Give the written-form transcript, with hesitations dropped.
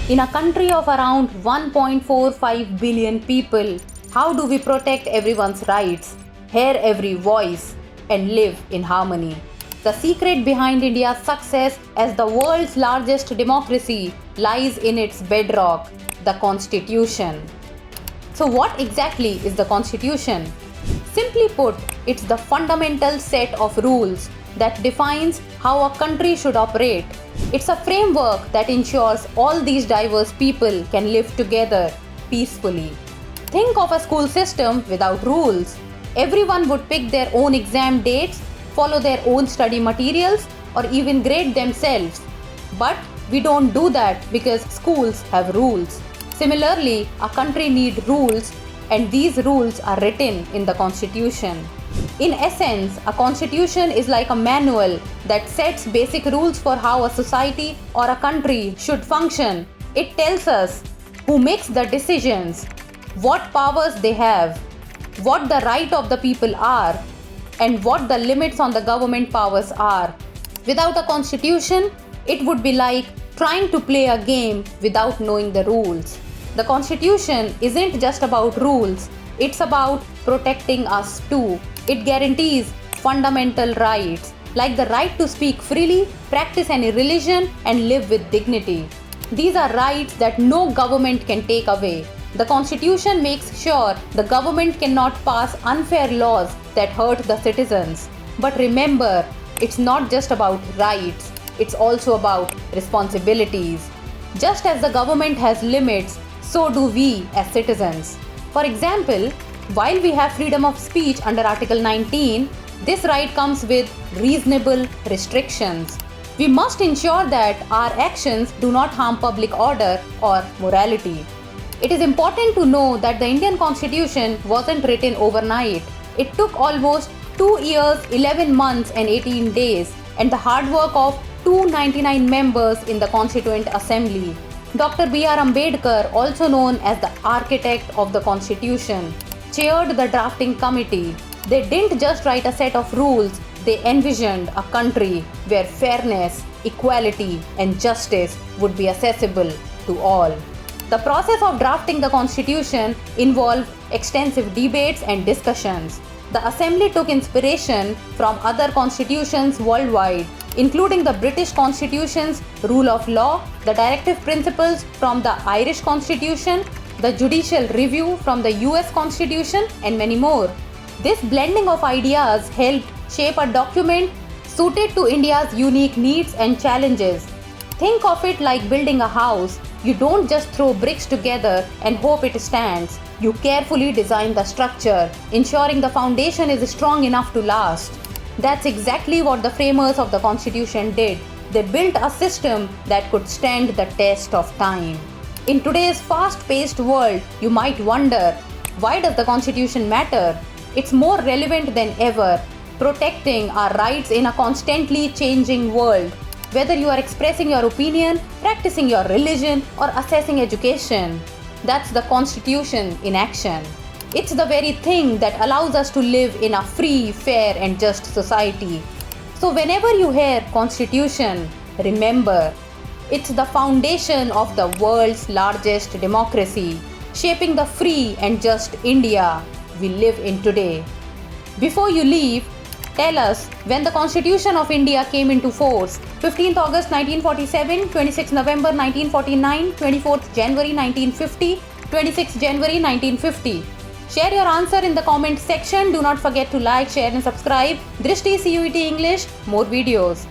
In a country of around 1.45 billion people, how do we protect everyone's rights, hear every voice, and live in harmony? The secret behind India's success as the world's largest democracy lies in its bedrock, the Constitution. So what exactly is the Constitution? Simply put, it's the fundamental set of rules that defines how a country should operate. It's a framework that ensures all these diverse people can live together peacefully. Think of a school system without rules. Everyone would pick their own exam dates, follow their own study materials, or even grade themselves. But we don't do that because schools have rules. Similarly, a country needs rules, and these rules are written in the Constitution. In essence, a constitution is like a manual that sets basic rules for how a society or a country should function. It tells us who makes the decisions, what powers they have, what the rights of the people are, and what the limits on the government powers are. Without a constitution, it would be like trying to play a game without knowing the rules. The constitution isn't just about rules, it's about protecting us too. It guarantees fundamental rights like the right to speak freely, practice any religion, and live with dignity. These are rights that no government can take away. The Constitution makes sure the government cannot pass unfair laws that hurt the citizens. But remember, it's not just about rights, it's also about responsibilities. Just as the government has limits, so do we as citizens. For example, while we have freedom of speech under Article 19, this right comes with reasonable restrictions. We must ensure that our actions do not harm public order or morality. It is important to know that the Indian Constitution wasn't written overnight. It took almost 2 years, 11 months and 18 days and the hard work of 299 members in the Constituent Assembly. Dr. B.R. Ambedkar, also known as the architect of the Constitution, chaired the drafting committee. They didn't just write a set of rules, they envisioned a country where fairness, equality, and justice would be accessible to all. The process of drafting the Constitution involved extensive debates and discussions. The Assembly took inspiration from other constitutions worldwide, including the British Constitution's rule of law, the directive principles from the Irish Constitution, the judicial review from the US Constitution, and many more. This blending of ideas helped shape a document suited to India's unique needs and challenges. Think of it like building a house. You don't just throw bricks together and hope it stands. You carefully design the structure, ensuring the foundation is strong enough to last. That's exactly what the framers of the Constitution did. They built a system that could stand the test of time. In today's fast-paced world, you might wonder, why does the Constitution matter? It's more relevant than ever, protecting our rights in a constantly changing world. Whether you are expressing your opinion, practicing your religion, or assessing education, that's the Constitution in action. It's the very thing that allows us to live in a free, fair, and just society. So whenever you hear Constitution, remember, it's the foundation of the world's largest democracy, shaping the free and just India we live in today. Before you leave, tell us when the Constitution of India came into force. 15th August 1947, 26th November 1949, 24th January 1950, 26th January 1950. Share your answer in the comment section. Do not forget to like, share and subscribe. Drishti CUET English, more videos.